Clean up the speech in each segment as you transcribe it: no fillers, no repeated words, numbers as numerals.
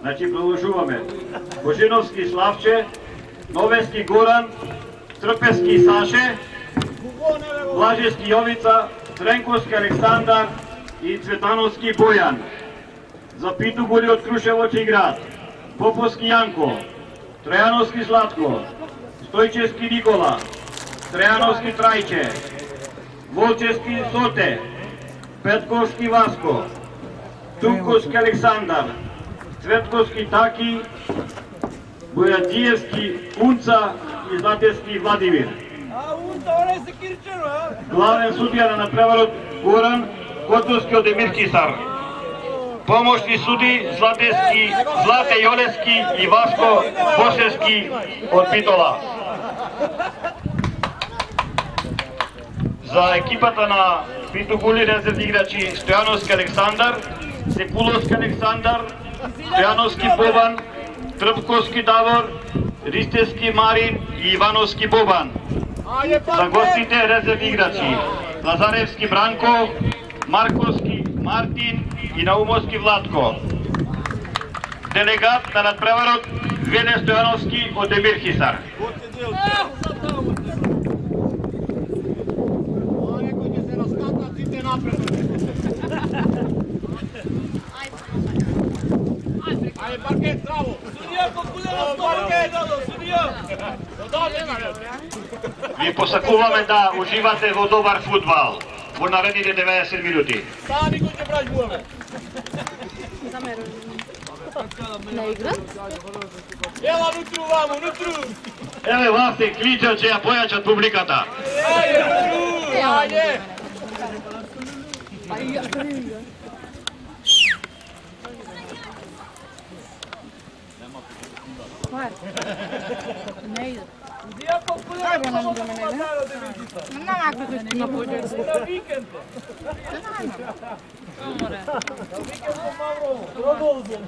Znači, продолжуваме. Божиновски Славче, Новески Горан, Трпески Саше, Блажевски Јовица, Цренковски Александар и Цветановски Бојан. За Питоголи од Крушевоч и град, Поповски Јанко, Тројановски Златко, Стојчевски Никола, Тројановски Трајче, Волчевски Соте, Петковски Васко, Цунковски Александар, Цветковски Таки, Бојадиевски Унца и Златевски Владимир. Главен судија на надпреварот Горан Котовски од Емир Кисар. Помошни суди Злате Јолески и Васко Босевски од Битола. За екипата на Питоголи резервни играчи Стојановски Александар, Секуловски Александар, Стојановски Бобан, Трпковски Давор, Ристевски Марин и Ивановски Бобан. За гостите резервни играчи Лазаревски Бранко, Марковски Мартин и Наумовски Владко. Делегат на надпреварот Веле Стојановски од Емир Кисар. Ајде, паркет, здраво! Судија, покуде на паркет! Судија! Ви посакуваме да уживате во добар фудбал во наредните 90 минути. Сами го ќе браш буаме. Не играт? Ела нутру ваму, нутру! Еве власти кличат че ја појачат публиката. Ајде, нутру! Ајде! Не идат. Судија, покуде на паркет! Няма ако се на појде. На викенд! Викенд со Мавро! Продолжен!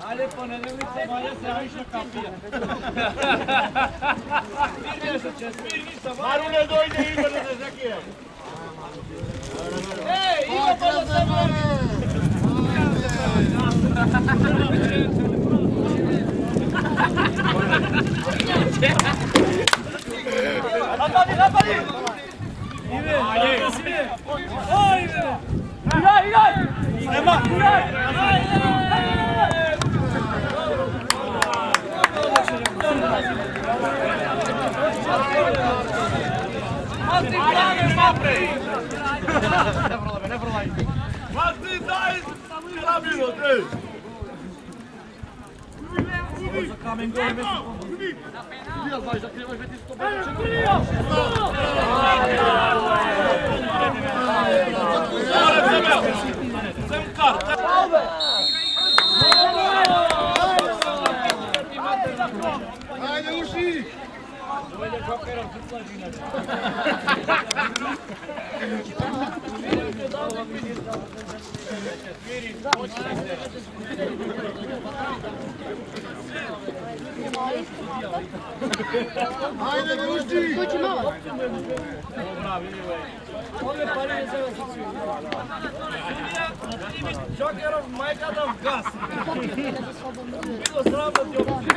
Ајде, понеделница, маја се ајша капија. Смирни се, Мару не дојде Игор да се закија. Еј, Игор па да се върне! Напади, напади! Иве, ајде! Ајде! Играј, играј! Нема! Играј! Мати, главе, напред! Не фрлај! Мати, дај! Рабино, ей! За камен горе место. Судија, знаеш да криваш вети 100 бега. Зем карт. Ајде, уши! Дојде Джокеров, цуцлажина. Ајде, не уши! Кој ќе мала? Овде пари не се Джокеров, мајката в газ. Било срамно ти обичи.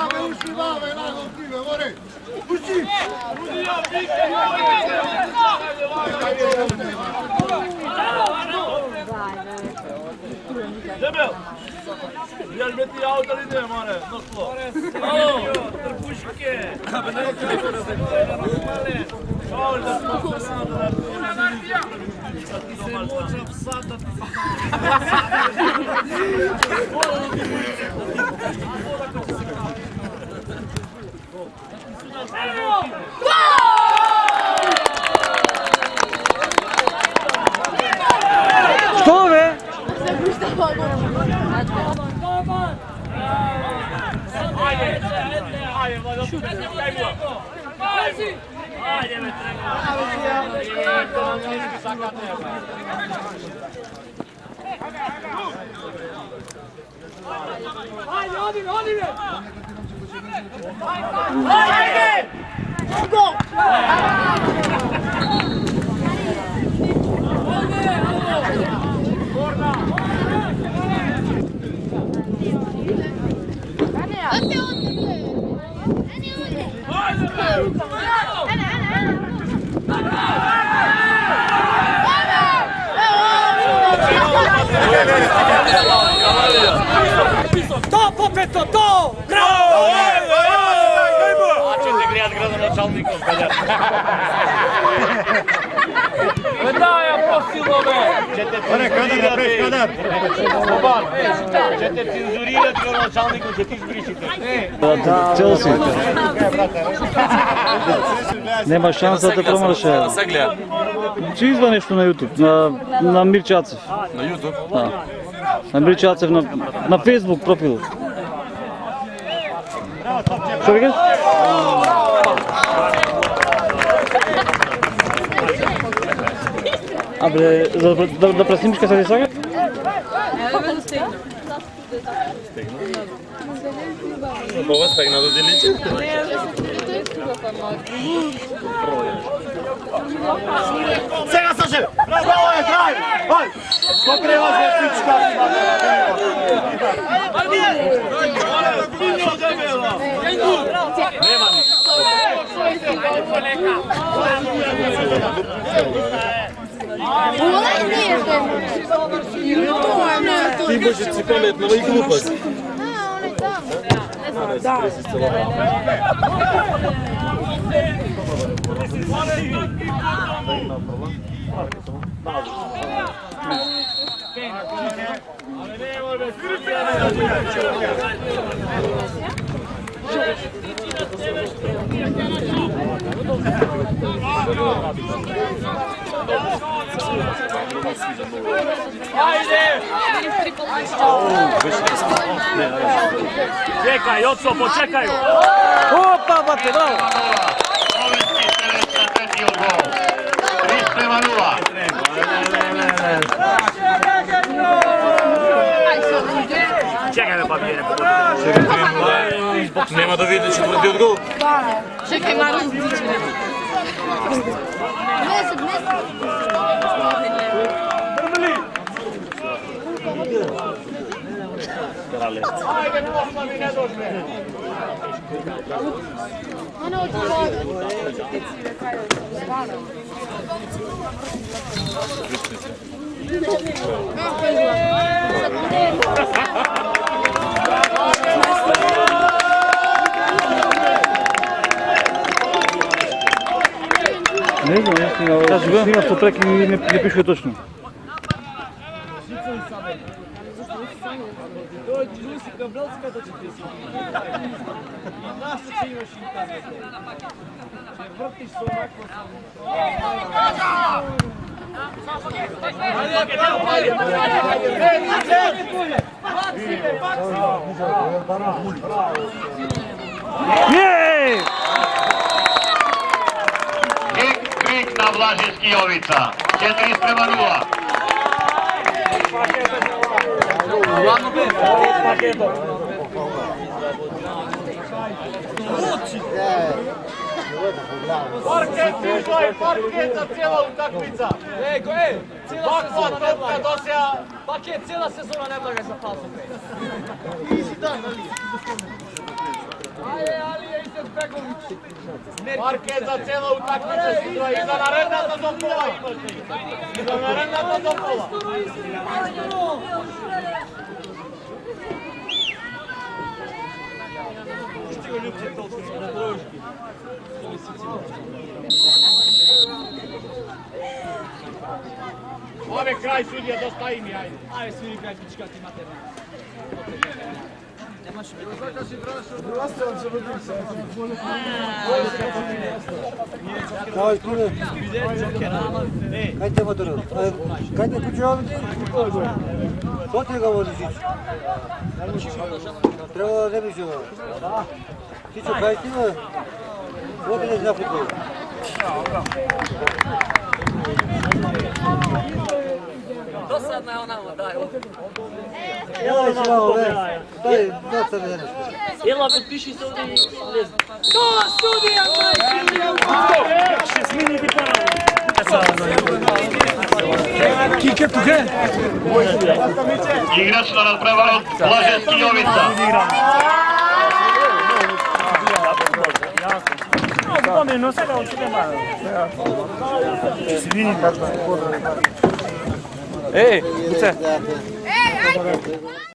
Ave, uši, vave, nagom time, more! Uši! Судија, вике! Дебел! Јас бе ти ауто ли не, море, носло? Ало, трпушке! Абе, не чајко да се гледа, нормале! Ало, да се ти се моча псата, ти се... Што бе? Се пуштава го. Ajde, odi me! To popeto, to! Bravo! A ćete gledati gradonačelnikom kada? Gledaja posilove! Ćete cenzurirati... Ćete cenzurirati gradonačelnikom, ćete izbrišiti. Челси. Нема шанс да те промрше. Че идва нещо на YouTube, на Мирчацев. На YouTube? Да. На Мирчацев, на Facebook профил. Що викаш? Абе, да преснимиш къде се сага? Бога стегна да делите? Сега Саше! Браво е, край! Ой! Što treba za pička? Ti bože si pametno i glupost. Čekaj, Joco, počekaju! Opa, bate, bravo! Slovenski selekcija tretio gol. 3:0. Čekaj da pa bijene pogoditi. Nema da vidi četvrti od gol. Čekaj, Marlon Zić. Не знам, аз снимам в трек и не пише точно. Krik na Blaževski Jovica. 4:0. Parket za cijela utakmica. Cijela sezona neblaga. Paket, cijela sezona neblaga za Falso 5. Parket za cijela utakmica. Iza naredna do pola imate. Iza naredna do pola. Ove kraj sudija, dosta im je, ajde. Ajde, sviri kraj pičkati materna. Давай, клубе. Kaj te motor? Kaj te kućovati? Što te govoriš? Treba da ne biš ovo. Ti ću kaj ti ovo? Vodi ne zna futbol. Dosadna je onamo, daj. Daj se malo, daj, dosta mi nešto. Jela, potpiši se ovdje i lezi. To, studija, Igrač na nadprevarot Blaženski Jovica. Ej, kuce. Ej, ajde!